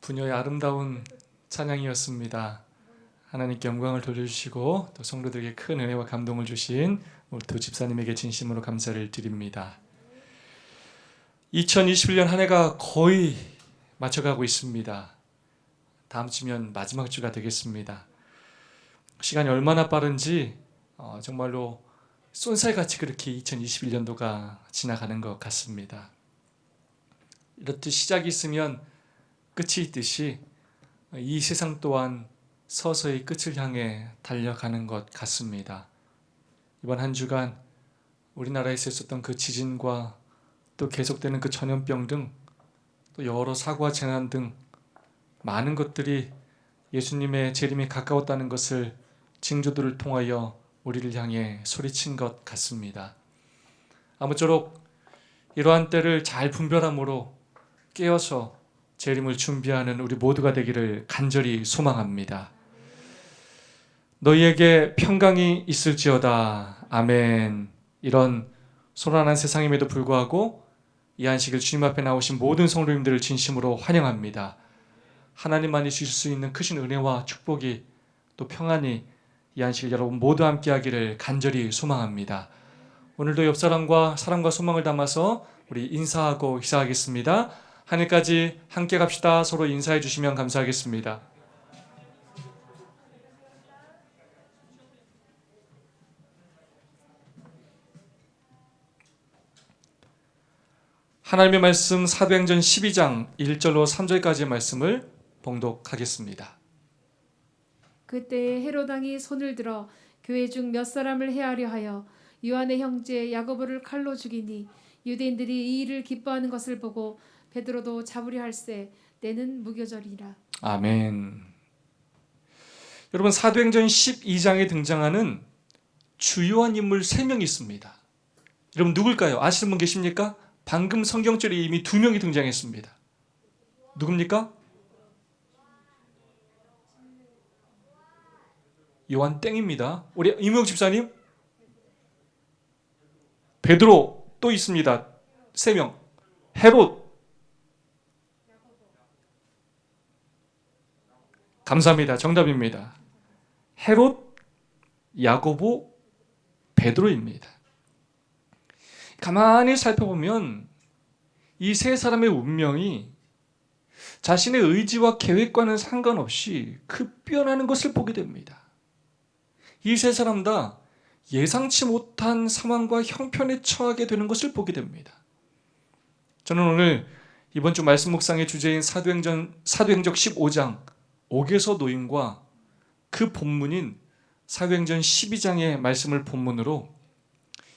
부녀의 아름다운 찬양이었습니다. 하나님께 영광을 돌려주시고 또 성도들에게 큰 은혜와 감동을 주신 우리 두 집사님에게 진심으로 감사를 드립니다. 2021년 한 해가 거의 맞춰가고 있습니다. 다음 주면 마지막 주가 되겠습니다. 시간이 얼마나 빠른지 정말로 쏜살같이 그렇게 2021년도가 지나가는 것 같습니다. 이렇듯 시작이 있으면 끝이 있듯이 이 세상 또한 서서히 끝을 향해 달려가는 것 같습니다. 이번 한 주간 우리나라에서 있었던 그 지진과 또 계속되는 그 전염병 등 또 여러 사고와 재난 등 많은 것들이 예수님의 재림이 가까웠다는 것을 징조들을 통하여 우리를 향해 소리친 것 같습니다. 아무쪼록 이러한 때를 잘 분별함으로 깨어서 재림을 준비하는 우리 모두가 되기를 간절히 소망합니다. 너희에게 평강이 있을지어다. 아멘. 이런 소란한 세상임에도 불구하고 이 안식일 주님 앞에 나오신 모든 성도님들을 진심으로 환영합니다. 하나님만이 주실 수 있는 크신 은혜와 축복이 또 평안이 이 안식일 여러분 모두 함께 하기를 간절히 소망합니다. 오늘도 옆사람과 사랑과 소망을 담아서 우리 인사하고 기사하겠습니다. 하늘까지 함께 갑시다. 서로 인사해 주시면 감사하겠습니다. 하나님의 말씀 사도행전 12장 1절로 3절까지의 말씀을 봉독하겠습니다. 그때 헤롯 왕이 손을 들어 교회 중 몇 사람을 해하려 하여 요한의 형제 야고보를 칼로 죽이니 유대인들이 이 일을 기뻐하는 것을 보고 베드로도 잡으려 할세 때는 무교절이라. 아멘. 여러분 사도행전 12장에 등장하는 주요한 인물 3명이 있습니다. 여러분 누굴까요? 아시는 분 계십니까? 방금 성경절에 이미 2명이 등장했습니다. 누굽니까? 요한 땡입니다. 우리 이무혁 집사님? 베드로 또 있습니다. 3명. 헤롯. 감사합니다. 정답입니다. 헤롯, 야고보, 베드로입니다. 가만히 살펴보면 이 세 사람의 운명이 자신의 의지와 계획과는 상관없이 급변하는 것을 보게 됩니다. 이 세 사람 다 예상치 못한 상황과 형편에 처하게 되는 것을 보게 됩니다. 저는 오늘 이번 주 말씀 묵상의 주제인 사도행적 15장 옥에서 노임과 그 본문인 사도행전 12장의 말씀을 본문으로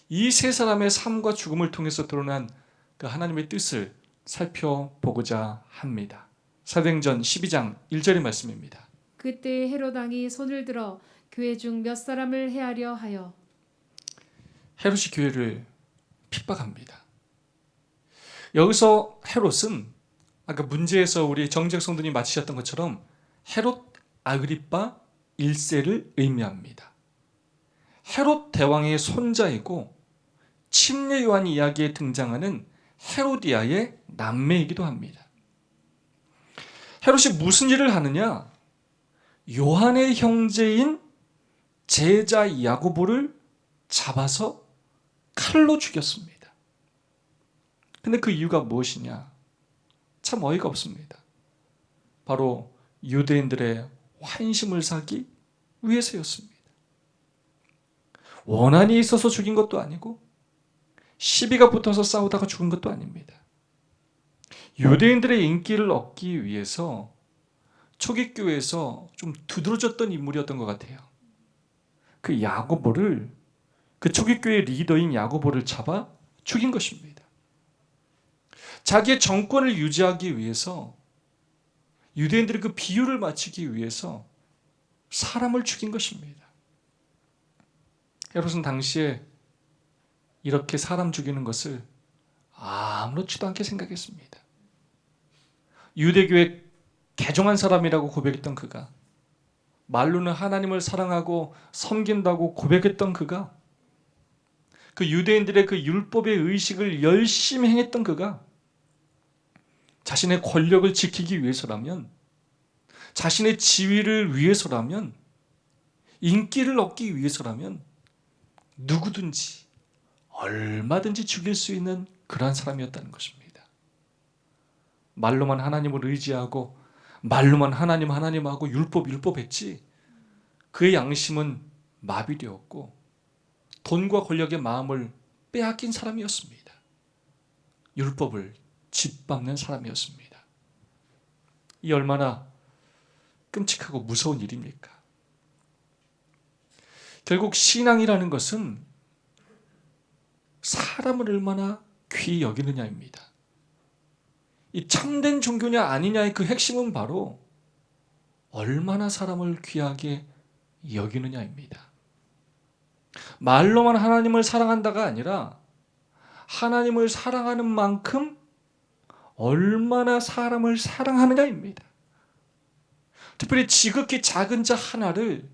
이 세 사람의 삶과 죽음을 통해서 드러난 그 하나님의 뜻을 살펴보고자 합니다. 사도행전 12장 1절의 말씀입니다. 그때 헤롯 왕이 손을 들어 교회 중 몇 사람을 해하려 하여. 헤롯이 교회를 핍박합니다. 여기서 헤롯은 아까 문제에서 우리 정재혁 성도님이 마치셨던 것처럼 헤롯 아그리빠 1세를 의미합니다. 헤롯 대왕의 손자이고 침례 요한 이야기에 등장하는 헤로디아의 남매이기도 합니다. 헤롯이 무슨 일을 하느냐? 요한의 형제인 제자 야고보를 잡아서 칼로 죽였습니다. 근데 그 이유가 무엇이냐? 참 어이가 없습니다. 바로 유대인들의 환심을 사기 위해서였습니다. 원한이 있어서 죽인 것도 아니고 시비가 붙어서 싸우다가 죽은 것도 아닙니다. 유대인들의 인기를 얻기 위해서 초기교회에서 좀 두드러졌던 인물이었던 것 같아요. 그 야고보를, 그 초기교회 리더인 야고보를 잡아 죽인 것입니다. 자기의 정권을 유지하기 위해서 유대인들의 그 비유를 맞추기 위해서 사람을 죽인 것입니다. 헤롯은 당시에 이렇게 사람 죽이는 것을 아무렇지도 않게 생각했습니다. 유대교의 개종한 사람이라고 고백했던 그가, 말로는 하나님을 사랑하고 섬긴다고 고백했던 그가, 그 유대인들의 그 율법의 의식을 열심히 행했던 그가 자신의 권력을 지키기 위해서라면 자신의 지위를 위해서라면, 인기를 얻기 위해서라면 누구든지 얼마든지 죽일 수 있는 그러한 사람이었다는 것입니다. 말로만 하나님을 의지하고 말로만 하나님 하고 율법 했지 그의 양심은 마비되었고 돈과 권력의 마음을 빼앗긴 사람이었습니다. 율법을 짓밟는 사람이었습니다. 이 얼마나 끔찍하고 무서운 일입니까? 결국 신앙이라는 것은 사람을 얼마나 귀히 여기느냐입니다. 이 참된 종교냐 아니냐의 그 핵심은 바로 얼마나 사람을 귀하게 여기느냐입니다. 말로만 하나님을 사랑한다가 아니라 하나님을 사랑하는 만큼 얼마나 사람을 사랑하느냐입니다. 특별히 지극히 작은 자 하나를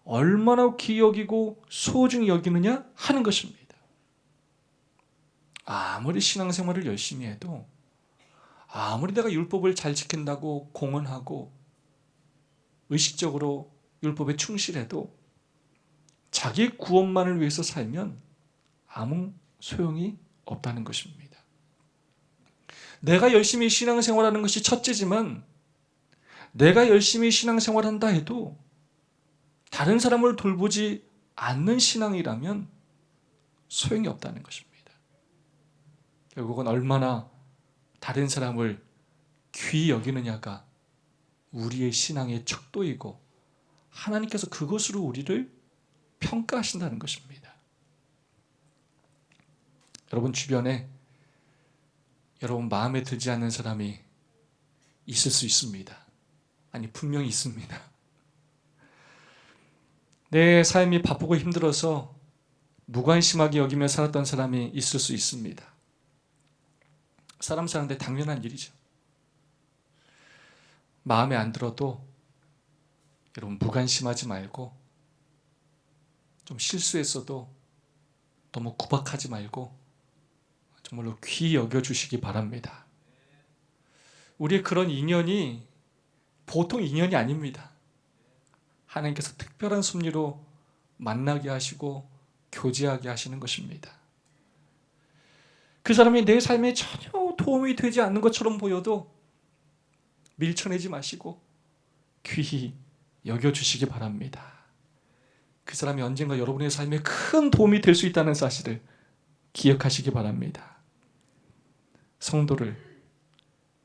얼마나 귀히 여기고 소중히 여기느냐 하는 것입니다. 아무리 신앙생활을 열심히 해도, 아무리 내가 율법을 잘 지킨다고 공언하고 의식적으로 율법에 충실해도 자기 구원만을 위해서 살면 아무 소용이 없다는 것입니다. 내가 열심히 신앙생활하는 것이 첫째지만, 내가 열심히 신앙생활한다 해도 다른 사람을 돌보지 않는 신앙이라면 소용이 없다는 것입니다. 결국은 얼마나 다른 사람을 귀히 여기느냐가 우리의 신앙의 척도이고 하나님께서 그것으로 우리를 평가하신다는 것입니다. 여러분 주변에 여러분 마음에 들지 않는 사람이 있을 수 있습니다. 아니 분명히 있습니다. 내 삶이 바쁘고 힘들어서 무관심하게 여기며 살았던 사람이 있을 수 있습니다. 사람 사는데 당연한 일이죠. 마음에 안 들어도 여러분 무관심하지 말고, 좀 실수했어도 너무 구박하지 말고 정말로 귀히 여겨주시기 바랍니다. 우리의 그런 인연이 보통 인연이 아닙니다. 하나님께서 특별한 섭리로 만나게 하시고 교제하게 하시는 것입니다. 그 사람이 내 삶에 전혀 도움이 되지 않는 것처럼 보여도 밀쳐내지 마시고 귀히 여겨주시기 바랍니다. 그 사람이 언젠가 여러분의 삶에 큰 도움이 될 수 있다는 사실을 기억하시기 바랍니다. 성도를,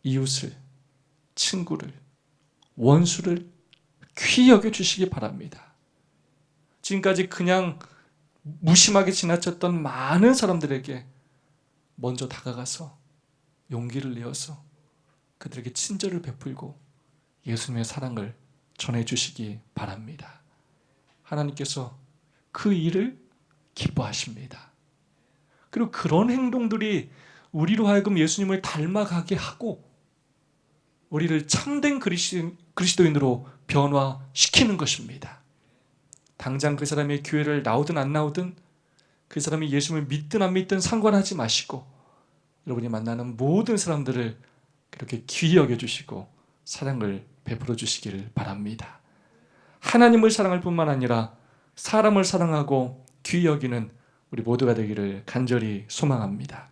이웃을, 친구를, 원수를 귀히 여겨주시기 바랍니다. 지금까지 그냥 무심하게 지나쳤던 많은 사람들에게 먼저 다가가서 용기를 내어서 그들에게 친절을 베풀고 예수님의 사랑을 전해주시기 바랍니다. 하나님께서 그 일을 기뻐하십니다. 그리고 그런 행동들이 우리로 하여금 예수님을 닮아가게 하고 우리를 참된 그리스도인으로 변화시키는 것입니다. 당장 그 사람이 교회를 나오든 안 나오든, 그 사람이 예수님을 믿든 안 믿든 상관하지 마시고 여러분이 만나는 모든 사람들을 그렇게 귀히 여겨주시고 사랑을 베풀어 주시기를 바랍니다. 하나님을 사랑할 뿐만 아니라 사람을 사랑하고 귀히 여기는 우리 모두가 되기를 간절히 소망합니다.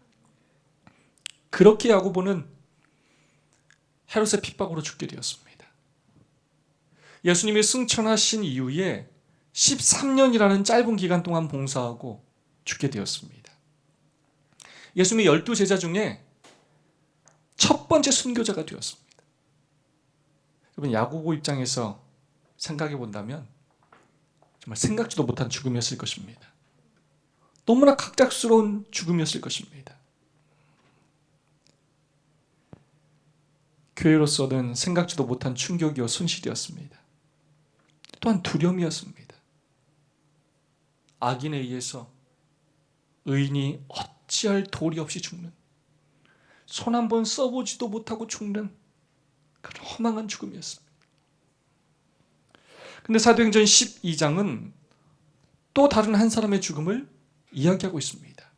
그렇게 야고보는 헤롯의 핍박으로 죽게 되었습니다. 예수님이 승천하신 이후에 13년이라는 짧은 기간 동안 봉사하고 죽게 되었습니다. 예수님이 12제자 중에 첫 번째 순교자가 되었습니다. 여러분 야고보 입장에서 생각해 본다면 정말 생각지도 못한 죽음이었을 것입니다. 너무나 갑작스러운 죽음이었을 것입니다. 교회로서는 생각지도 못한 충격이요 손실이었습니다. 또한 두려움이었습니다. 악인에 의해서 의인이 어찌할 도리 없이 죽는, 손 한 번 써보지도 못하고 죽는 그런 허망한 죽음이었습니다. 근데 사도행전 12장은 또 다른 한 사람의 죽음을 이야기하고 있습니다.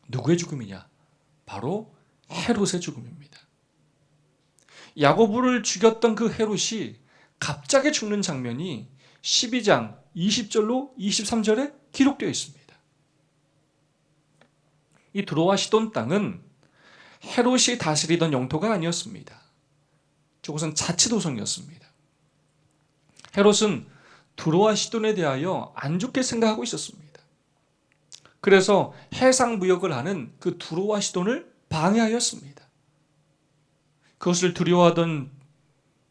누구의 죽음이냐? 바로 헤롯의 죽음입니다. 야고보를 죽였던 그 헤롯이 갑자기 죽는 장면이 12장 20절로 23절에 기록되어 있습니다. 이 두로와 시돈 땅은 헤롯이 다스리던 영토가 아니었습니다. 저곳은 자치도성이었습니다. 헤롯은 두로와 시돈에 대하여 안 좋게 생각하고 있었습니다. 그래서 해상 무역을 하는 그 두로와 시돈을 방해하였습니다. 그것을 두려워하던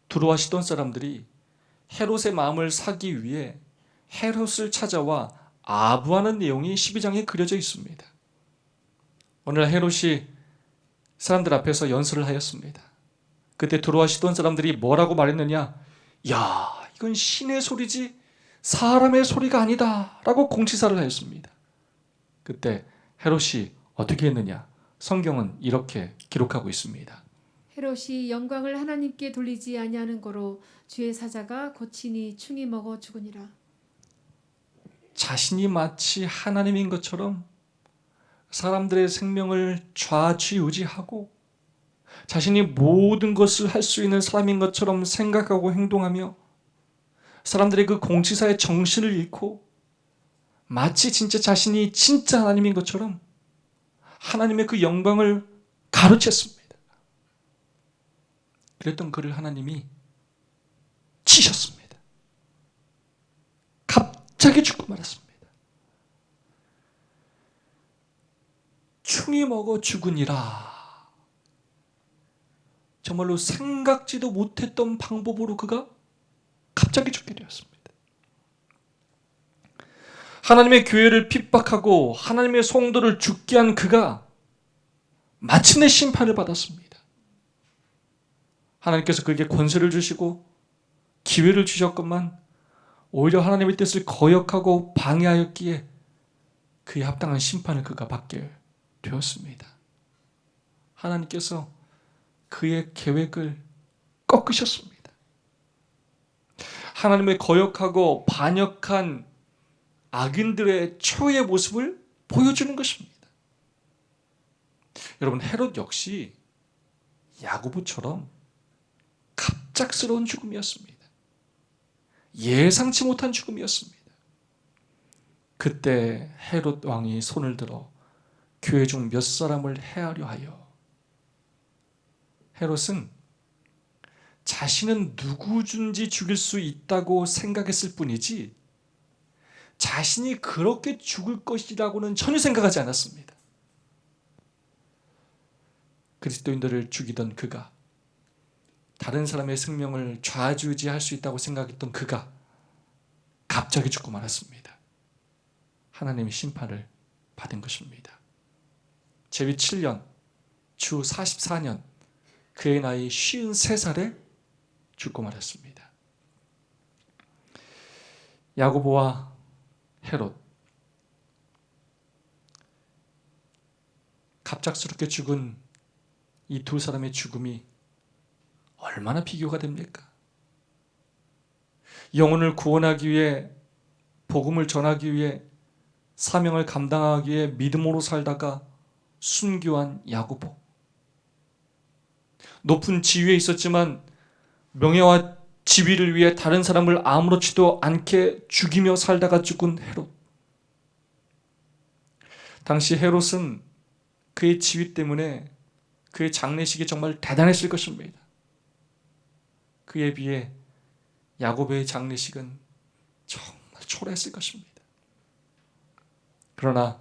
두로와 시돈 사람들이 헤롯의 마음을 사기 위해 헤롯을 찾아와 아부하는 내용이 12장에 그려져 있습니다. 오늘 헤롯이 사람들 앞에서 연설을 하였습니다. 그때 두로와 시돈 사람들이 뭐라고 말했느냐? 야, 이건 신의 소리지 사람의 소리가 아니다 라고 공치사를 하였습니다. 그때 헤롯이 어떻게 했느냐? 성경은 이렇게 기록하고 있습니다. 헤롯이 영광을 하나님께 돌리지 아니하는 거로 주의 사자가 고치니 충이 먹어 죽으니라. 자신이 마치 하나님인 것처럼 사람들의 생명을 좌지우지하고 자신이 모든 것을 할 수 있는 사람인 것처럼 생각하고 행동하며 사람들의 그 공치사의 정신을 잃고 마치 진짜 자신이 진짜 하나님인 것처럼 하나님의 그 영광을 가로챘습니다. 그랬던 그를 하나님이 치셨습니다. 갑자기 죽고 말았습니다. 충이 먹어 죽으니라. 정말로 생각지도 못했던 방법으로 그가 갑자기 죽게 되었습니다. 하나님의 교회를 핍박하고 하나님의 성도를 죽게 한 그가 마침내 심판을 받았습니다. 하나님께서 그에게 권세를 주시고 기회를 주셨건만 오히려 하나님의 뜻을 거역하고 방해하였기에 그에 합당한 심판을 그가 받게 되었습니다. 하나님께서 그의 계획을 꺾으셨습니다. 하나님의 거역하고 반역한 악인들의 초유의 모습을 보여주는 것입니다. 여러분, 헤롯 역시 야고보처럼 갑작스러운 죽음이었습니다. 예상치 못한 죽음이었습니다. 그때 헤롯 왕이 손을 들어 교회 중 몇 사람을 해하려 하여 헤롯은 자신은 누구든지 죽일 수 있다고 생각했을 뿐이지 자신이 그렇게 죽을 것이라고는 전혀 생각하지 않았습니다. 그리스도인들을 죽이던 그가, 다른 사람의 생명을 좌지우지할 수 있다고 생각했던 그가 갑자기 죽고 말았습니다. 하나님의 심판을 받은 것입니다. 제위 7년, 주 44년, 그의 나이 53살에 죽고 말았습니다. 야고보와 헤롯, 갑작스럽게 죽은 이 두 사람의 죽음이 얼마나 비교가 됩니까? 영혼을 구원하기 위해, 복음을 전하기 위해, 사명을 감당하기 위해 믿음으로 살다가 순교한 야고보, 높은 지위에 있었지만 명예와 지위를 위해 다른 사람을 아무렇지도 않게 죽이며 살다가 죽은 헤롯. 당시 헤롯은 그의 지위 때문에 그의 장례식이 정말 대단했을 것입니다. 그에 비해 야고보의 장례식은 정말 초라했을 것입니다. 그러나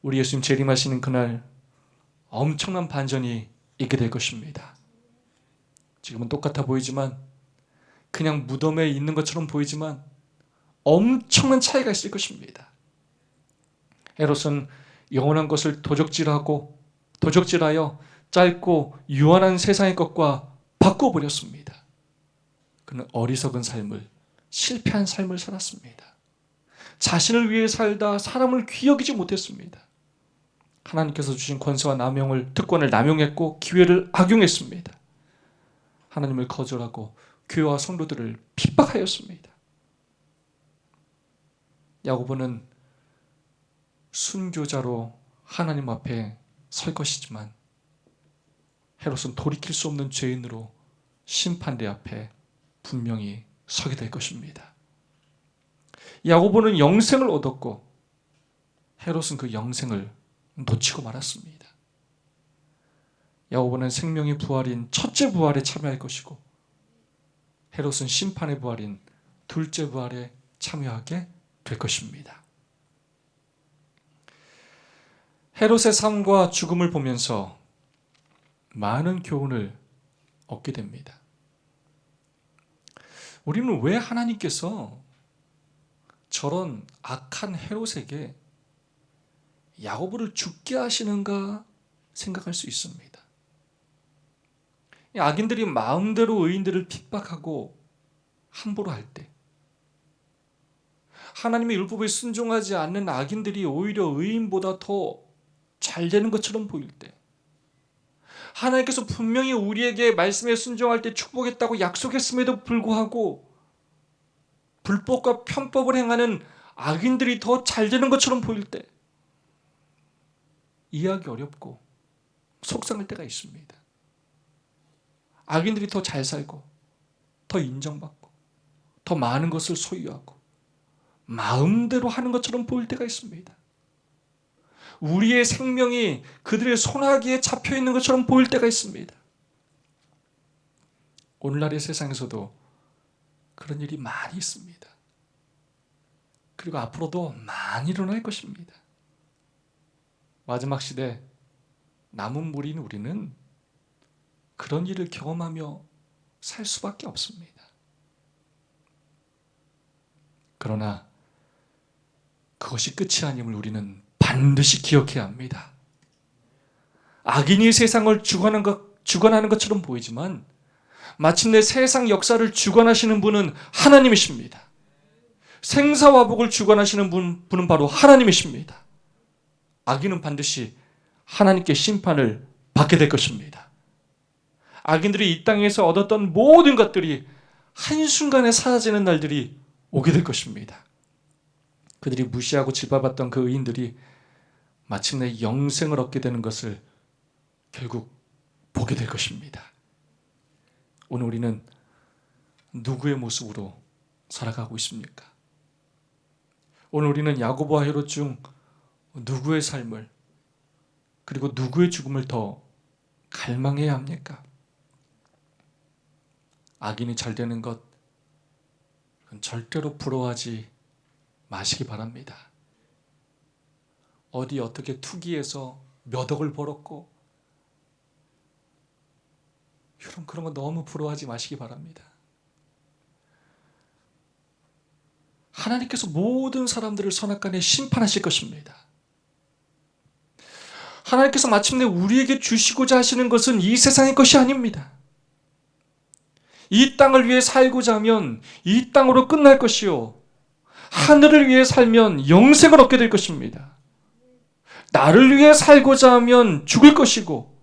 우리 예수님 재림하시는 그날 엄청난 반전이 있게 될 것입니다. 지금은 똑같아 보이지만, 그냥 무덤에 있는 것처럼 보이지만 엄청난 차이가 있을 것입니다. 헤롯은 영원한 것을 도적질하여 짧고 유한한 세상의 것과 바꿔버렸습니다. 그는 어리석은 삶을, 실패한 삶을 살았습니다. 자신을 위해 살다 사람을 귀여기지 못했습니다. 하나님께서 주신 권세와 특권을 남용했고 기회를 악용했습니다. 하나님을 거절하고 교회와 성도들을 핍박하였습니다. 야고보는 순교자로 하나님 앞에 설 것이지만 헤롯은 돌이킬 수 없는 죄인으로 심판대 앞에 분명히 서게 될 것입니다. 야고보는 영생을 얻었고 헤롯은 그 영생을 놓치고 말았습니다. 야고보는 생명의 부활인 첫째 부활에 참여할 것이고 헤롯은 심판의 부활인 둘째 부활에 참여하게 될 것입니다. 헤롯의 삶과 죽음을 보면서 많은 교훈을 얻게 됩니다. 우리는 왜 하나님께서 저런 악한 헤롯에게 야고보를 죽게 하시는가 생각할 수 있습니다. 악인들이 마음대로 의인들을 핍박하고 함부로 할 때, 하나님의 율법에 순종하지 않는 악인들이 오히려 의인보다 더 잘 되는 것처럼 보일 때, 하나님께서 분명히 우리에게 말씀에 순종할 때 축복했다고 약속했음에도 불구하고 불법과 편법을 행하는 악인들이 더 잘 되는 것처럼 보일 때 이해하기 어렵고 속상할 때가 있습니다. 악인들이 더 잘 살고 더 인정받고 더 많은 것을 소유하고 마음대로 하는 것처럼 보일 때가 있습니다. 우리의 생명이 그들의 손아귀에 잡혀 있는 것처럼 보일 때가 있습니다. 오늘날의 세상에서도 그런 일이 많이 있습니다. 그리고 앞으로도 많이 일어날 것입니다. 마지막 시대 남은 무리인 우리는 그런 일을 경험하며 살 수밖에 없습니다. 그러나 그것이 끝이 아님을 우리는 반드시 기억해야 합니다. 악인이 세상을 주관하는 것처럼 보이지만 마침내 세상 역사를 주관하시는 분은 하나님이십니다. 생사화복을 주관하시는 분은 바로 하나님이십니다. 악인은 반드시 하나님께 심판을 받게 될 것입니다. 악인들이 이 땅에서 얻었던 모든 것들이 한순간에 사라지는 날들이 오게 될 것입니다. 그들이 무시하고 짓밟았던 그 의인들이 마침내 영생을 얻게 되는 것을 결국 보게 될 것입니다. 오늘 우리는 누구의 모습으로 살아가고 있습니까? 오늘 우리는 야고보와 헤롯 중 누구의 삶을 그리고 누구의 죽음을 더 갈망해야 합니까? 악인이 잘 되는 것 그건 절대로 부러워하지 마시기 바랍니다. 어디 어떻게 투기해서 몇 억을 벌었고 여러분 그런 거 너무 부러워하지 마시기 바랍니다. 하나님께서 모든 사람들을 선악간에 심판하실 것입니다. 하나님께서 마침내 우리에게 주시고자 하시는 것은 이 세상의 것이 아닙니다. 이 땅을 위해 살고자 하면 이 땅으로 끝날 것이요 하늘을 위해 살면 영생을 얻게 될 것입니다. 나를 위해 살고자 하면 죽을 것이고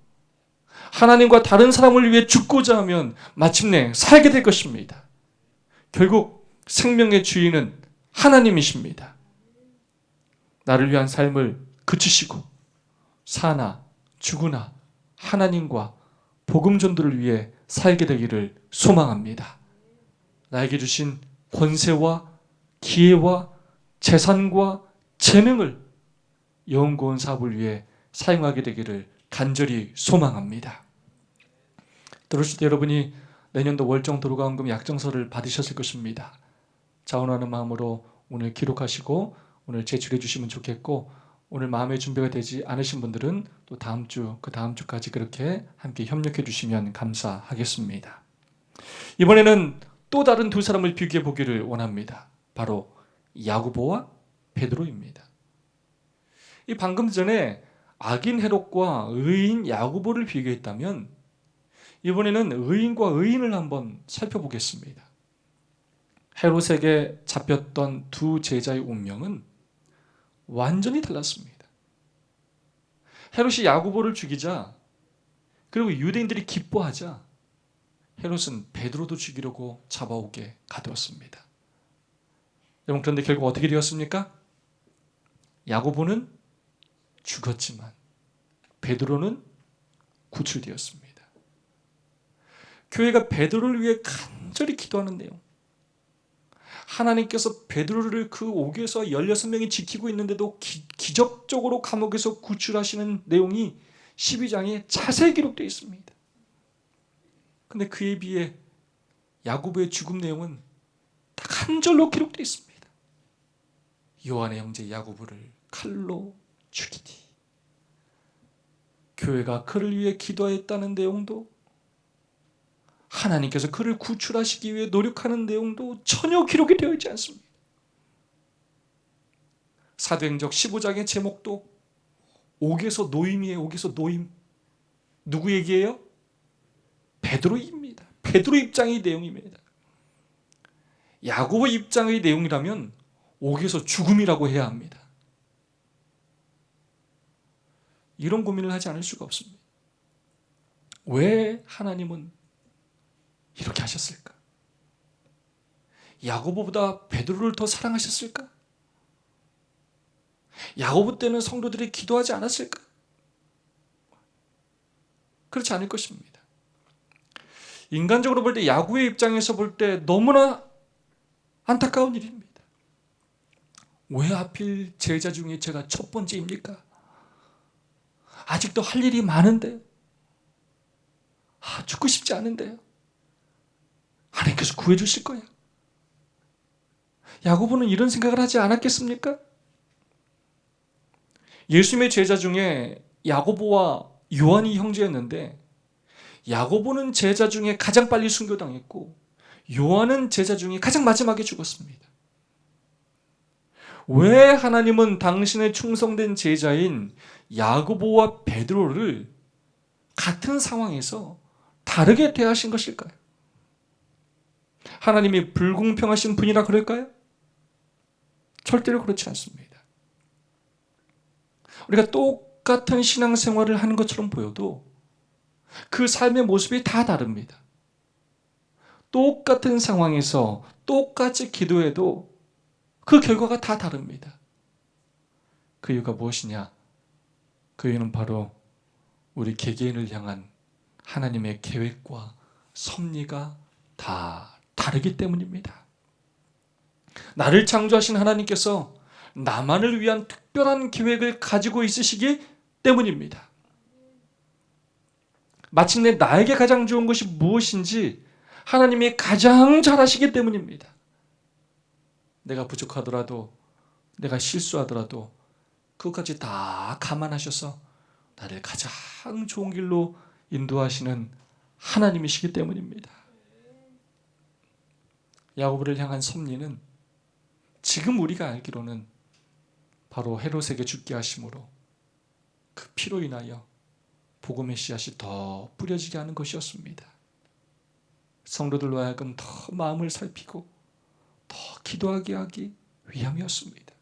하나님과 다른 사람을 위해 죽고자 하면 마침내 살게 될 것입니다. 결국 생명의 주인은 하나님이십니다. 나를 위한 삶을 그치시고 사나 죽으나 하나님과 복음 전도를 위해 살게 되기를 소망합니다. 나에게 주신 권세와 기회와 재산과 재능을 영고운 사업을 위해 사용하게 되기를 간절히 소망합니다. 들으실 때 여러분이 내년도 월정 도로가원금 약정서를 받으셨을 것입니다. 자원하는 마음으로 오늘 기록하시고 오늘 제출해 주시면 좋겠고 오늘 마음의 준비가 되지 않으신 분들은 또 다음 주, 그 다음 주까지 그렇게 함께 협력해 주시면 감사하겠습니다. 이번에는 또 다른 두 사람을 비교해 보기를 원합니다. 바로 야고보와 베드로입니다. 이 방금 전에 악인 헤롯과 의인 야고보를 비교했다면 이번에는 의인과 의인을 한번 살펴보겠습니다. 헤롯에게 잡혔던 두 제자의 운명은 완전히 달랐습니다. 헤롯이 야고보를 죽이자 그리고 유대인들이 기뻐하자 헤롯은 베드로도 죽이려고 잡아오게 가두었습니다. 여러분 그런데 결국 어떻게 되었습니까? 야고보는 죽었지만 베드로는 구출되었습니다. 교회가 베드로를 위해 간절히 기도하는 내용. 하나님께서 베드로를 그 옥에서 16명이 지키고 있는데도 기적적으로 감옥에서 구출하시는 내용이 12장에 자세히 기록되어 있습니다. 근데 그에 비해 야고보의 죽음 내용은 딱 한 절로 기록되어 있습니다. 요한의 형제 야고보를 칼로 죽이니. 교회가 그를 위해 기도했다는 내용도, 하나님께서 그를 구출하시기 위해 노력하는 내용도 전혀 기록이 되어 있지 않습니다. 사도행적 15장의 제목도 옥에서 노임이에요. 옥에서 노임. 누구 얘기예요? 베드로입니다. 베드로 입장의 내용입니다. 야고보 입장의 내용이라면 옥에서 죽음이라고 해야 합니다. 이런 고민을 하지 않을 수가 없습니다. 왜 하나님은 이렇게 하셨을까? 야고보보다 베드로를 더 사랑하셨을까? 야고보 때는 성도들이 기도하지 않았을까? 그렇지 않을 것입니다. 인간적으로 볼 때, 야고보의 입장에서 볼 때 너무나 안타까운 일입니다. 왜 하필 제자 중에 제가 첫 번째입니까? 아직도 할 일이 많은데, 죽고 싶지 않은데요. 하나님께서 구해주실 거야. 야고보는 이런 생각을 하지 않았겠습니까? 예수님의 제자 중에 야고보와 요한이 형제였는데, 야고보는 제자 중에 가장 빨리 순교당했고 요한은 제자 중에 가장 마지막에 죽었습니다. 왜 하나님은 당신의 충성된 제자인 야고보와 베드로를 같은 상황에서 다르게 대하신 것일까요? 하나님이 불공평하신 분이라 그럴까요? 절대로 그렇지 않습니다. 우리가 똑같은 신앙생활을 하는 것처럼 보여도 그 삶의 모습이 다 다릅니다. 똑같은 상황에서 똑같이 기도해도 그 결과가 다 다릅니다. 그 이유가 무엇이냐? 그 이유는 바로 우리 개개인을 향한 하나님의 계획과 섭리가 다 다르기 때문입니다. 나를 창조하신 하나님께서 나만을 위한 특별한 계획을 가지고 있으시기 때문입니다. 마침내 나에게 가장 좋은 것이 무엇인지 하나님이 가장 잘 아시기 때문입니다. 내가 부족하더라도, 내가 실수하더라도 그것까지 다 감안하셔서 나를 가장 좋은 길로 인도하시는 하나님이시기 때문입니다. 야고보를 향한 섭리는 지금 우리가 알기로는 바로 헤롯에게 죽게 하심으로 그 피로 인하여 복음의 씨앗이 더 뿌려지게 하는 것이었습니다. 성도들로 하여금 더 마음을 살피고 더 기도하게 하기 위함이었습니다.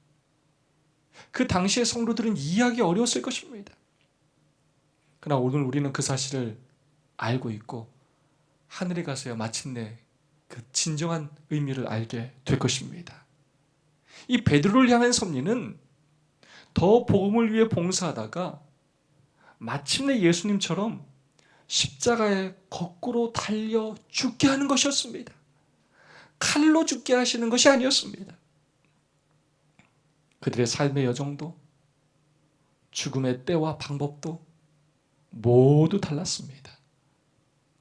그 당시의 성도들은 이해하기 어려웠을 것입니다. 그러나 오늘 우리는 그 사실을 알고 있고 하늘에 가서야 마침내 그 진정한 의미를 알게 될 것입니다. 이 베드로를 향한 섭리는 더 복음을 위해 봉사하다가 마침내 예수님처럼 십자가에 거꾸로 달려 죽게 하는 것이었습니다. 칼로 죽게 하시는 것이 아니었습니다. 그들의 삶의 여정도, 죽음의 때와 방법도 모두 달랐습니다.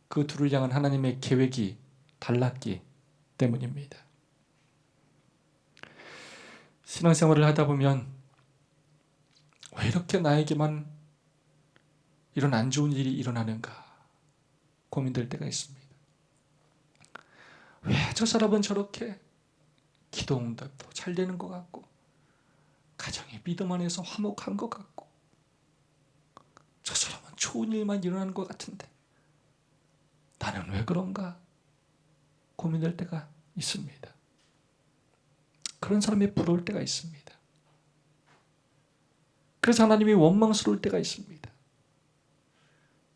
그 둘을 향한 하나님의 계획이 달랐기 때문입니다. 신앙생활을 하다 보면 왜 이렇게 나에게만 이런 안 좋은 일이 일어나는가 고민될 때가 있습니다. 왜 저 사람은 저렇게 기도 응답도 잘 되는 것 같고 가정의 믿음 안에서 화목한 것 같고 저 사람은 좋은 일만 일어나는 것 같은데 나는 왜 그런가 고민될 때가 있습니다. 그런 사람이 부러울 때가 있습니다. 그래서 하나님이 원망스러울 때가 있습니다.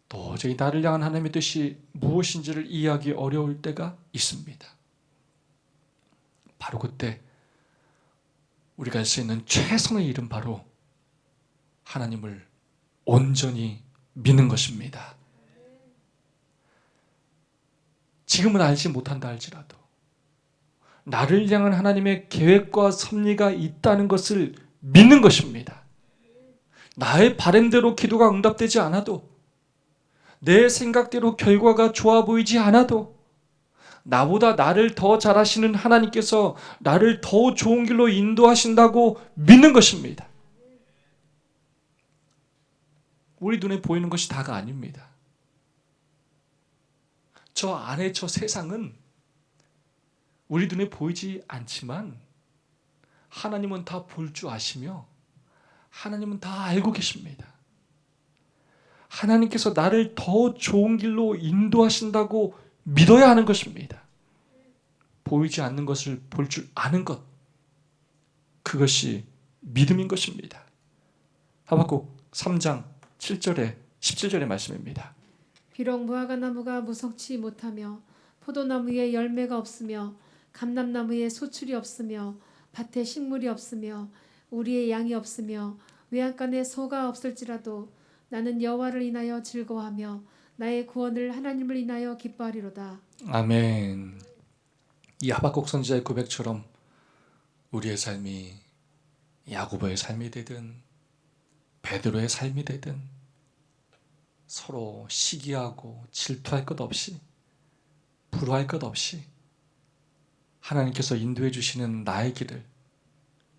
도저히 나를 향한 하나님의 뜻이 무엇인지를 이해하기 어려울 때가 있습니다. 바로 그때 우리가 할 수 있는 최선의 일은 바로 하나님을 온전히 믿는 것입니다. 지금은 알지 못한다 할지라도 나를 향한 하나님의 계획과 섭리가 있다는 것을 믿는 것입니다. 나의 바램대로 기도가 응답되지 않아도, 내 생각대로 결과가 좋아 보이지 않아도, 나보다 나를 더 잘하시는 하나님께서 나를 더 좋은 길로 인도하신다고 믿는 것입니다. 우리 눈에 보이는 것이 다가 아닙니다. 저 안에 저 세상은 우리 눈에 보이지 않지만 하나님은 다 볼 줄 아시며 하나님은 다 알고 계십니다. 하나님께서 나를 더 좋은 길로 인도하신다고 믿어야 하는 것입니다. 보이지 않는 것을 볼 줄 아는 것, 그것이 믿음인 것입니다. 하박국 3장 7절에 17절의 말씀입니다. 비록 무화과나무가 무성치 못하며 포도나무에 열매가 없으며 감람나무에 소출이 없으며 밭에 식물이 없으며 우리의 양이 없으며 외양간에 소가 없을지라도 나는 여호와를 인하여 즐거워하며 나의 구원을 하나님을 인하여 기뻐하리로다. 아멘. 이 하박국 선지자의 고백처럼 우리의 삶이 야고보의 삶이 되든 베드로의 삶이 되든 서로 시기하고 질투할 것 없이, 불화할 것 없이 하나님께서 인도해 주시는 나의 길을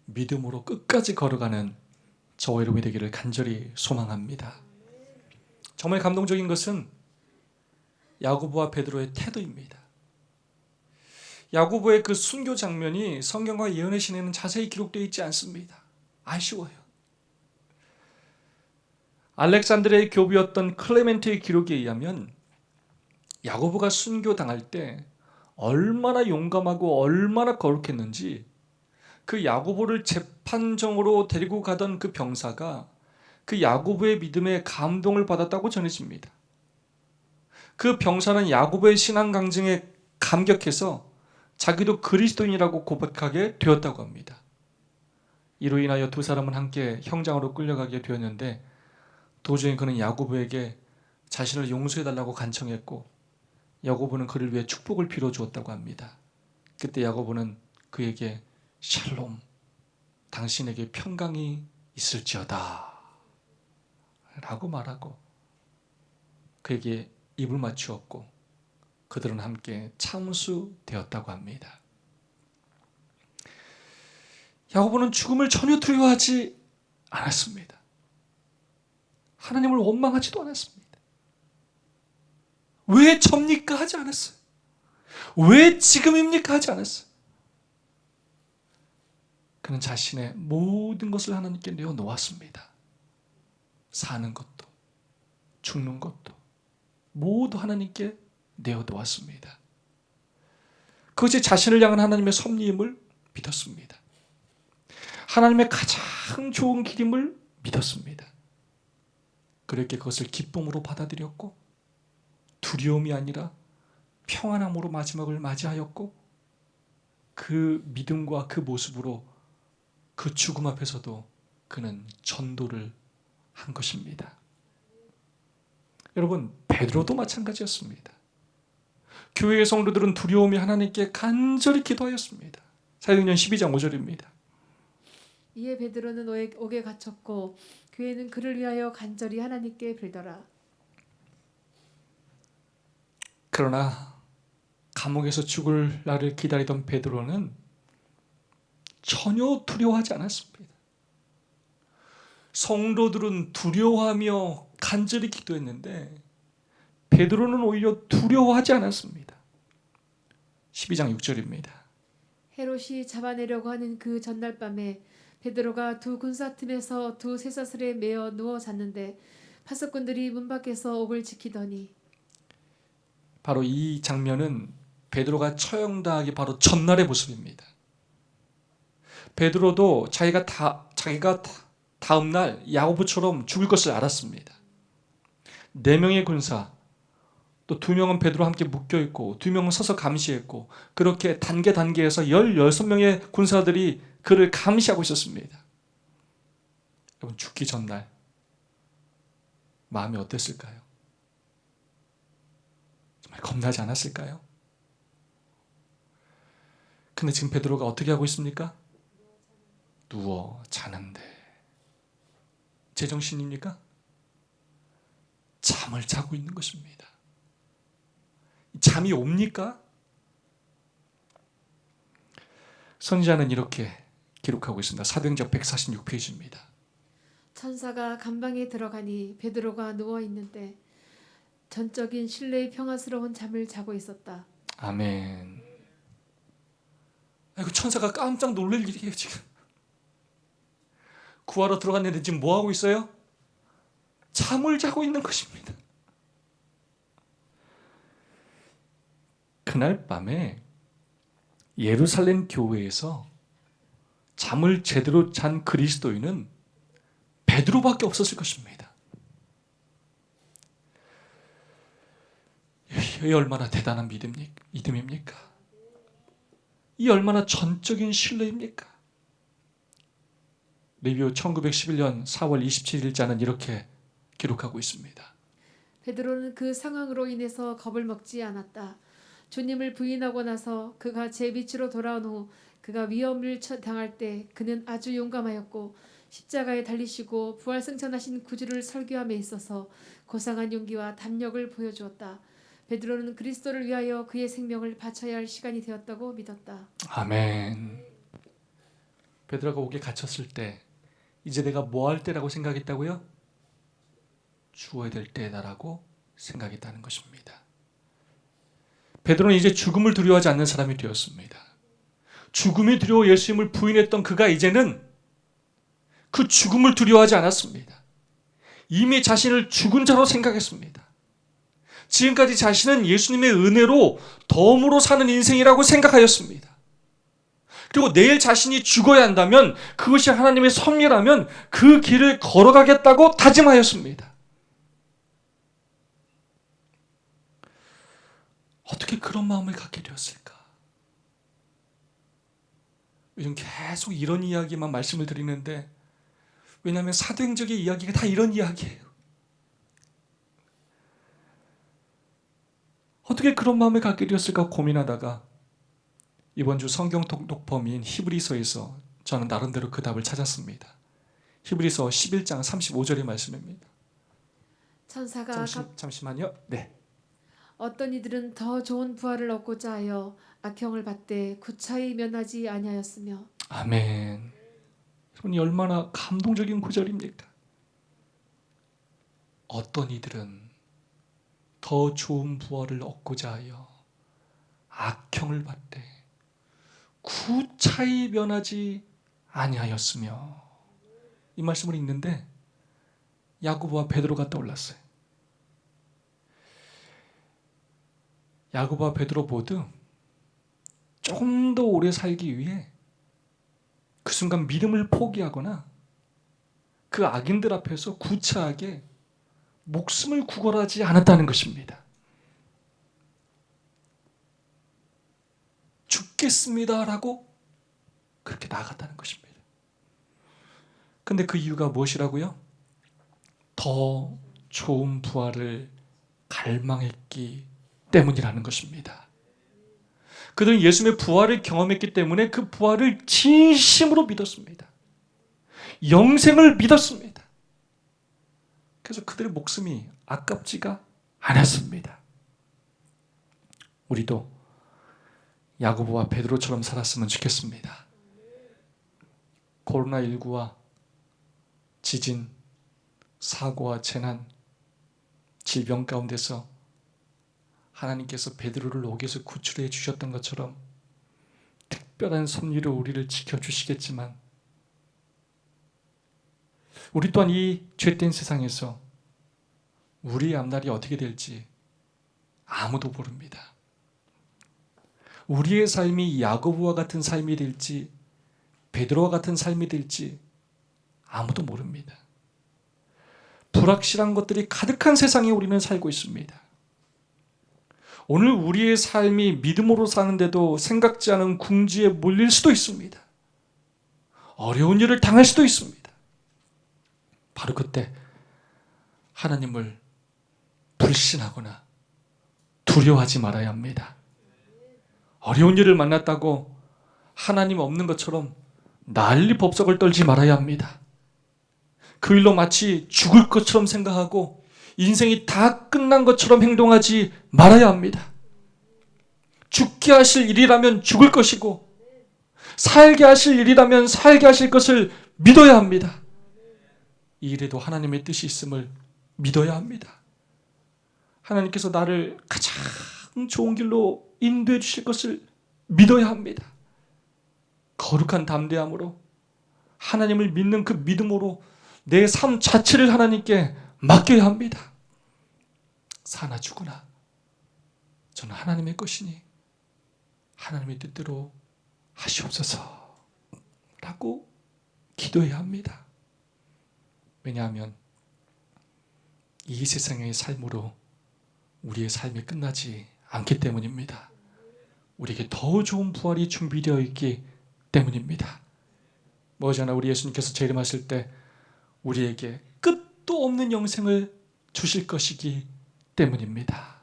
믿음으로 끝까지 걸어가는 저와 여러분이 되기를 간절히 소망합니다. 정말 감동적인 것은 야고보와 베드로의 태도입니다. 야고보의 그 순교 장면이 성경과 예언의 신에는 자세히 기록되어 있지 않습니다. 아쉬워요. 알렉산드리아의 교부였던 클레멘트의 기록에 의하면 야고보가 순교당할 때 얼마나 용감하고 얼마나 거룩했는지 그 야고보를 재판정으로 데리고 가던 그 병사가 그 야고보의 믿음에 감동을 받았다고 전해집니다. 그 병사는 야고보의 신앙 강증에 감격해서 자기도 그리스도인이라고 고백하게 되었다고 합니다. 이로 인하여 두 사람은 함께 형장으로 끌려가게 되었는데 도중에 그는 야고보에게 자신을 용서해달라고 간청했고 야고보는 그를 위해 축복을 빌어주었다고 합니다. 그때 야고보는 그에게 샬롬, 당신에게 평강이 있을지어다 라고 말하고 그에게 입을 맞추었고 그들은 함께 참수되었다고 합니다. 야고보는 죽음을 전혀 두려워하지 않았습니다. 하나님을 원망하지도 않았습니다. 왜 접니까? 하지 않았어요. 왜 지금입니까? 하지 않았어요. 그는 자신의 모든 것을 하나님께 내어놓았습니다. 사는 것도 죽는 것도 모두 하나님께 내어놓았습니다. 그것이 자신을 향한 하나님의 섭리임을 믿었습니다. 하나님의 가장 좋은 길임을 믿었습니다. 그렇게 그것을 기쁨으로 받아들였고 두려움이 아니라 평안함으로 마지막을 맞이하였고 그 믿음과 그 모습으로 그 죽음 앞에서도 그는 전도를 한 것입니다. 여러분, 베드로도 마찬가지였습니다. 교회의 성도들은 두려움이 하나님께 간절히 기도하였습니다. 사도행전 12장 5절입니다. 이에 베드로는 옥에 갇혔고 교회는 그를 위하여 간절히 하나님께 빌더라. 그러나 감옥에서 죽을 날을 기다리던 베드로는 전혀 두려워하지 않았습니다. 성도들은 두려워하며 간절히 기도했는데 베드로는 오히려 두려워하지 않았습니다. 12장 6절입니다. 헤롯이 잡아내려고 하는 그 전날 밤에 베드로가 두 군사 틈에서 두 쇠사슬에 매어 누워 잤는데 파수꾼들이 문 밖에서 옥을 지키더니 바로 이 장면은 베드로가 처형당하기 바로 전날의 모습입니다. 베드로도 자기가 다음 날 야고보처럼 죽을 것을 알았습니다. 4명의 군사, 또 2명은 베드로와 함께 묶여있고 2명은 서서 감시했고 그렇게 단계에서 16명의 군사들이 그를 감시하고 있었습니다. 여러분, 죽기 전날 마음이 어땠을까요? 정말 겁나지 않았을까요? 근데 지금 베드로가 어떻게 하고 있습니까? 누워 자는데. 제정신입니까? 잠을 자고 있는 것입니다. 잠이 옵니까? 선지자는 이렇게 기록하고 있습니다. 사도행전 146페이지입니다. 천사가 감방에 들어가니 베드로가 누워 있는데 전적인 신뢰의 평화스러운 잠을 자고 있었다. 아멘. 아이고, 천사가 깜짝 놀랄 일이에요. 지금 구하러 들어갔는데 지금 뭐 하고 있어요? 잠을 자고 있는 것입니다. 그날 밤에 예루살렘 교회에서 잠을 제대로 잔 그리스도인은 베드로밖에 없었을 것입니다. 이 얼마나 대단한 믿음입니까? 이 얼마나 전적인 신뢰입니까? 리뷰 1911년 4월 27일자는 이렇게 기록하고 있습니다. 베드로는 그 상황으로 인해서 겁을 먹지 않았다. 주님을 부인하고 나서 그가 제 빛으로 돌아온 후 그가 위험을 당할 때 그는 아주 용감하였고 십자가에 달리시고 부활 승천하신 구주를 설교함에 있어서 고상한 용기와 담력을 보여주었다. 베드로는 그리스도를 위하여 그의 생명을 바쳐야 할 시간이 되었다고 믿었다. 아멘. 베드로가 옥에 갇혔을 때 이제 내가 뭐 할 때라고 생각했다고요? 죽어야 될 때다라고 생각했다는 것입니다. 베드로는 이제 죽음을 두려워하지 않는 사람이 되었습니다. 죽음이 두려워 예수님을 부인했던 그가 이제는 그 죽음을 두려워하지 않았습니다. 이미 자신을 죽은 자로 생각했습니다. 지금까지 자신은 예수님의 은혜로 덤으로 사는 인생이라고 생각하였습니다. 그리고 내일 자신이 죽어야 한다면, 그것이 하나님의 섭리라면 그 길을 걸어가겠다고 다짐하였습니다. 어떻게 그런 마음을 갖게 되었을까? 요즘 계속 이런 이야기만 말씀을 드리는데, 왜냐하면 사도행적의 이야기가 다 이런 이야기예요. 어떻게 그런 마음을 갖게 되었을까 고민하다가 이번 주 성경 독독범인 히브리서에서 저는 나름대로 그 답을 찾았습니다. 히브리서 11장 35절의 말씀입니다. 천사가 잠시만요. 네. 어떤 이들은 더 좋은 부활을 얻고자 하여 악형을 받되 구차히 면하지 아니하였으며. 아멘. 여러분이 얼마나 감동적인 구절입니까? 어떤 이들은 더 좋은 부활을 얻고자 하여 악형을 받되 구차히 면하지 아니하였으며. 이 말씀을 읽는데 야고보와 베드로가 떠올랐어요. 야고보와 베드로 모두 조금 더 오래 살기 위해 그 순간 믿음을 포기하거나 그 악인들 앞에서 구차하게 목숨을 구걸하지 않았다는 것입니다. 죽겠습니다라고 그렇게 나아갔다는 것입니다. 근데 그 이유가 무엇이라고요? 더 좋은 부활을 갈망했기 때문이라는 것입니다. 그들은 예수님의 부활을 경험했기 때문에 그 부활을 진심으로 믿었습니다. 영생을 믿었습니다. 그래서 그들의 목숨이 아깝지가 않았습니다. 우리도 야고보와 베드로처럼 살았으면 좋겠습니다. 코로나19와 지진, 사고와 재난, 질병 가운데서 하나님께서 베드로를 옥에서 구출해 주셨던 것처럼 특별한 섭리로 우리를 지켜주시겠지만 우리 또한 이 죄된 세상에서 우리의 앞날이 어떻게 될지 아무도 모릅니다. 우리의 삶이 야고보와 같은 삶이 될지 베드로와 같은 삶이 될지 아무도 모릅니다. 불확실한 것들이 가득한 세상에 우리는 살고 있습니다. 오늘 우리의 삶이 믿음으로 사는데도 생각지 않은 궁지에 몰릴 수도 있습니다. 어려운 일을 당할 수도 있습니다. 바로 그때 하나님을 불신하거나 두려워하지 말아야 합니다. 어려운 일을 만났다고 하나님 없는 것처럼 난리 법석을 떨지 말아야 합니다. 그 일로 마치 죽을 것처럼 생각하고 인생이 다 끝난 것처럼 행동하지 말아야 합니다. 죽게 하실 일이라면 죽을 것이고 살게 하실 일이라면 살게 하실 것을 믿어야 합니다. 이 일에도 하나님의 뜻이 있음을 믿어야 합니다. 하나님께서 나를 가장 좋은 길로 인도해 주실 것을 믿어야 합니다. 거룩한 담대함으로 하나님을 믿는 그 믿음으로 내 삶 자체를 하나님께 맡겨야 합니다. 사나 죽으나 저는 하나님의 것이니 하나님의 뜻대로 하시옵소서 라고 기도해야 합니다. 왜냐하면 이 세상의 삶으로 우리의 삶이 끝나지 않기 때문입니다. 우리에게 더 좋은 부활이 준비되어 있기 때문입니다. 머지않아 우리 예수님께서 재림하실 때 우리에게 끝도 없는 영생을 주실 것이기 때문입니다.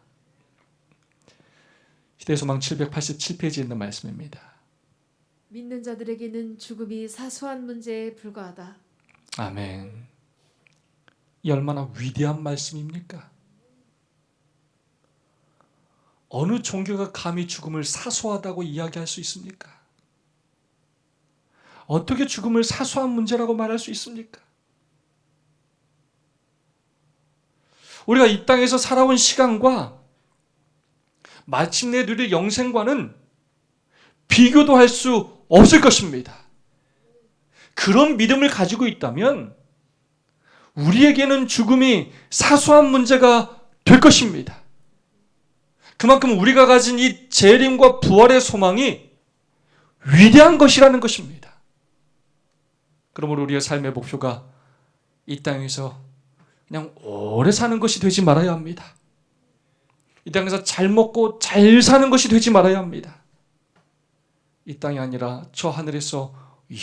시대소망 787페이지에 있는 말씀입니다. 믿는 자들에게는 죽음이 사소한 문제에 불과하다. 아멘. 이 얼마나 위대한 말씀입니까? 어느 종교가 감히 죽음을 사소하다고 이야기할 수 있습니까? 어떻게 죽음을 사소한 문제라고 말할 수 있습니까? 우리가 이 땅에서 살아온 시간과 마침내 누릴 영생과는 비교도 할 수 없을 것입니다. 그런 믿음을 가지고 있다면 우리에게는 죽음이 사소한 문제가 될 것입니다. 그만큼 우리가 가진 이 재림과 부활의 소망이 위대한 것이라는 것입니다. 그러므로 우리의 삶의 목표가 이 땅에서 그냥 오래 사는 것이 되지 말아야 합니다. 이 땅에서 잘 먹고 잘 사는 것이 되지 말아야 합니다. 이 땅이 아니라 저 하늘에서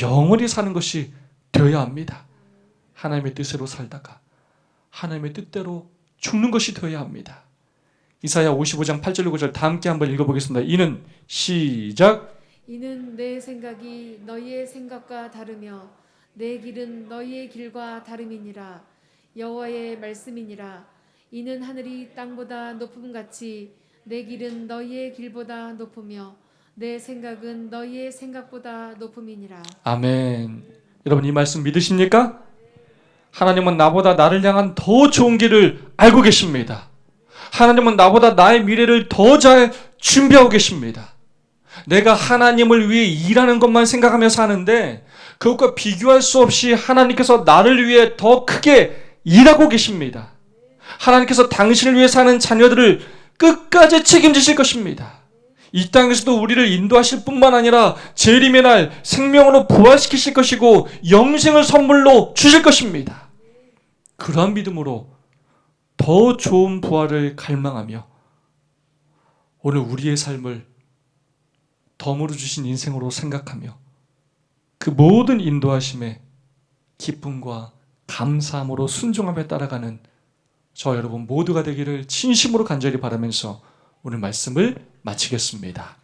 영원히 사는 것이 되어야 합니다. 하나님의 뜻으로 살다가 하나님의 뜻대로 죽는 것이 되어야 합니다. 이사야 55장 8절 9절 다 함께 한번 읽어보겠습니다. 이는 시작. 이는 내 생각이 너희의 생각과 다르며 내 길은 너희의 길과 다름이니라. 여호와의 말씀이니라. 이는 하늘이 땅보다 높음같이 내 길은 너희의 길보다 높으며 내 생각은 너희의 생각보다 높음이니라. 아멘. 여러분 이 말씀 믿으십니까? 하나님은 나보다 나를 향한 더 좋은 길을 알고 계십니다. 하나님은 나보다 나의 미래를 더 잘 준비하고 계십니다. 내가 하나님을 위해 일하는 것만 생각하며 사는데 그것과 비교할 수 없이 하나님께서 나를 위해 더 크게 일하고 계십니다. 하나님께서 당신을 위해 사는 자녀들을 끝까지 책임지실 것입니다. 이 땅에서도 우리를 인도하실 뿐만 아니라 재림의 날 생명으로 부활시키실 것이고 영생을 선물로 주실 것입니다. 그러한 믿음으로 더 좋은 부활을 갈망하며 오늘 우리의 삶을 덤으로 주신 인생으로 생각하며 그 모든 인도하심에 기쁨과 감사함으로 순종하며 따라가는 저 여러분 모두가 되기를 진심으로 간절히 바라면서 오늘 말씀을 마치겠습니다.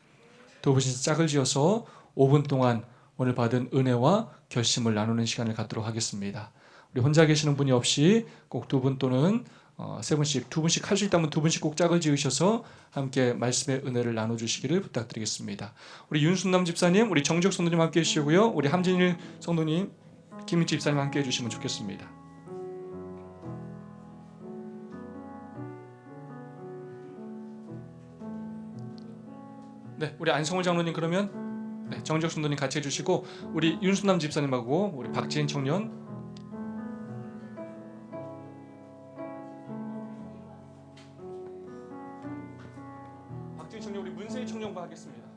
두 분씩 짝을 지어서 5분 동안 오늘 받은 은혜와 결심을 나누는 시간을 갖도록 하겠습니다. 우리 혼자 계시는 분이 없이 꼭 두 분 또는 세 분씩, 두 분씩 할 수 있다면 두 분씩 꼭 짝을 지으셔서 함께 말씀의 은혜를 나눠주시기를 부탁드리겠습니다. 우리 윤순남 집사님, 우리 정적 성도님 함께 해주시고요. 우리 함진일 성도님, 김민지 집사님 함께 해주시면 좋겠습니다. 네, 우리 안성호 장로님 그러면 네, 정적 성도님 같이 해주시고 우리 윤순남 집사님하고 우리 박지인 청년 우리 문세희 청년과 하겠습니다.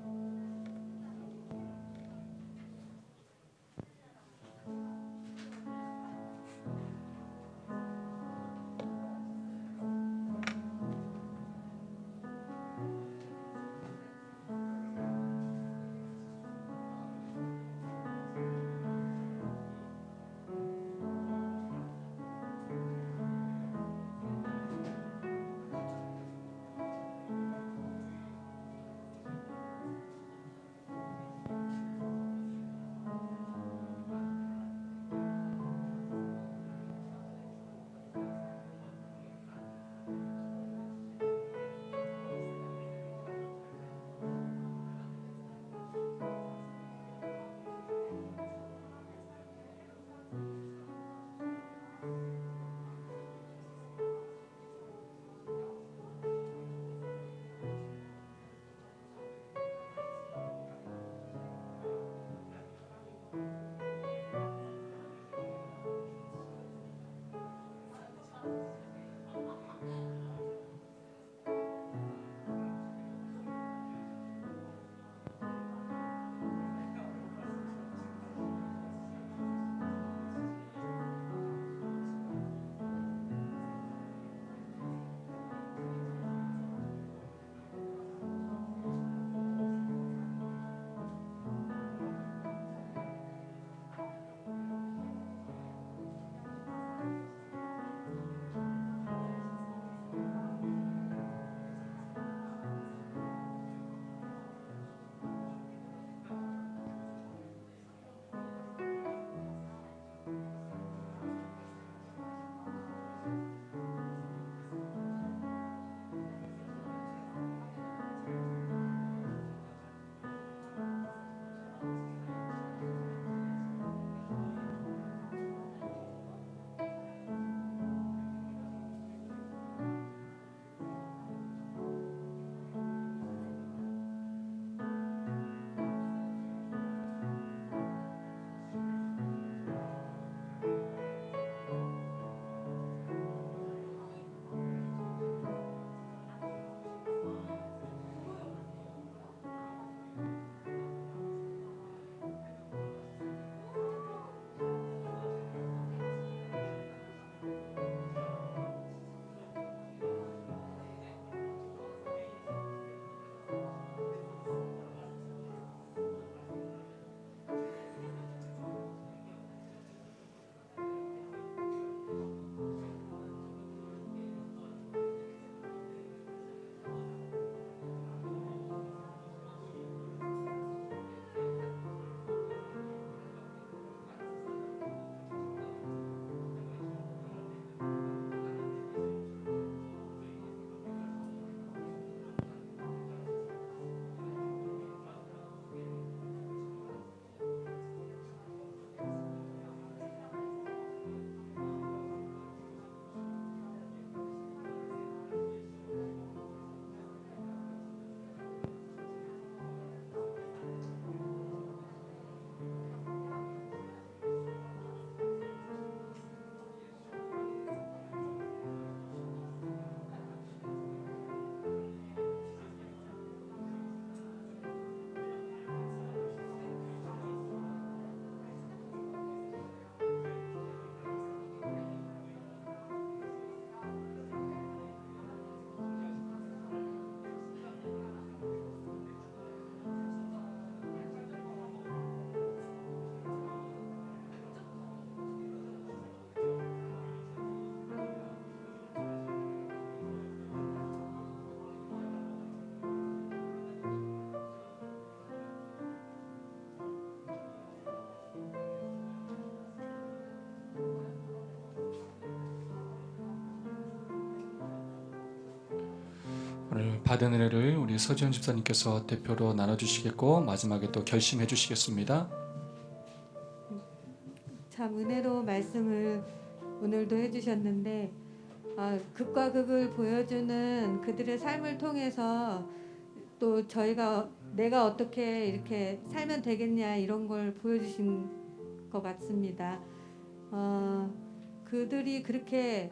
받은 은혜를 우리 서지현 집사님께서 대표로 나눠주시겠고 마지막에 또 결심해 주시겠습니다. 참 은혜로운 말씀을 오늘도 해주셨는데 극과 극을 보여주는 그들의 삶을 통해서 또 저희가 내가 어떻게 이렇게 살면 되겠냐 이런 걸 보여주신 것 같습니다. 그들이 그렇게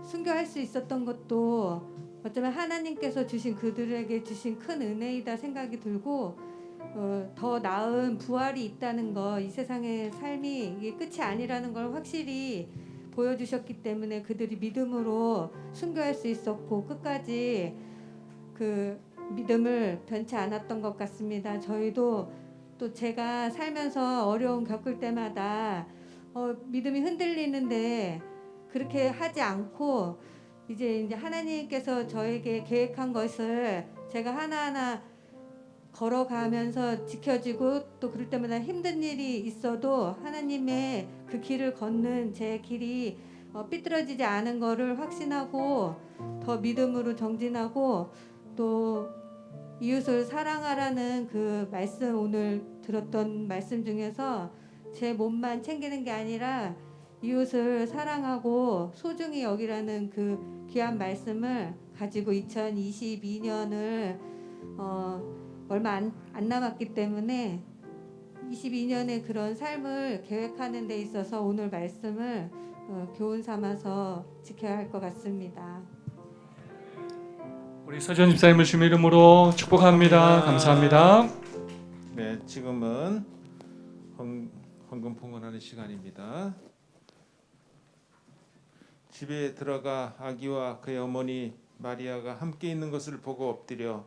순교할 수 있었던 것도 어쩌면 하나님께서 주신 그들에게 주신 큰 은혜이다 생각이 들고 더 나은 부활이 있다는 거, 이 세상의 삶이 이게 끝이 아니라는 걸 확실히 보여주셨기 때문에 그들이 믿음으로 순교할 수 있었고 끝까지 그 믿음을 변치 않았던 것 같습니다. 저희도 또 제가 살면서 어려움 겪을 때마다 믿음이 흔들리는데 그렇게 하지 않고 이제 하나님께서 저에게 계획한 것을 제가 하나하나 걸어가면서 지켜지고 또 그럴 때마다 힘든 일이 있어도 하나님의 그 길을 걷는 제 길이 삐뚤어지지 않은 거를 확신하고 더 믿음으로 정진하고 또 이웃을 사랑하라는 그 말씀, 오늘 들었던 말씀 중에서 제 몸만 챙기는 게 아니라 이웃을 사랑하고 소중히 여기라는 그 귀한 말씀을 가지고 2022년을 얼마 안 남았기 때문에 22년의 그런 삶을 계획하는 데 있어서 오늘 말씀을 교훈 삼아서 지켜야 할 것 같습니다. 우리 서지현 집사님을 주님의 이름으로 축복합니다. 감사합니다. 네, 지금은 헌금 봉헌하는 시간입니다. 집에 들어가 아기와 그의 어머니 마리아가 함께 있는 것을 보고 엎드려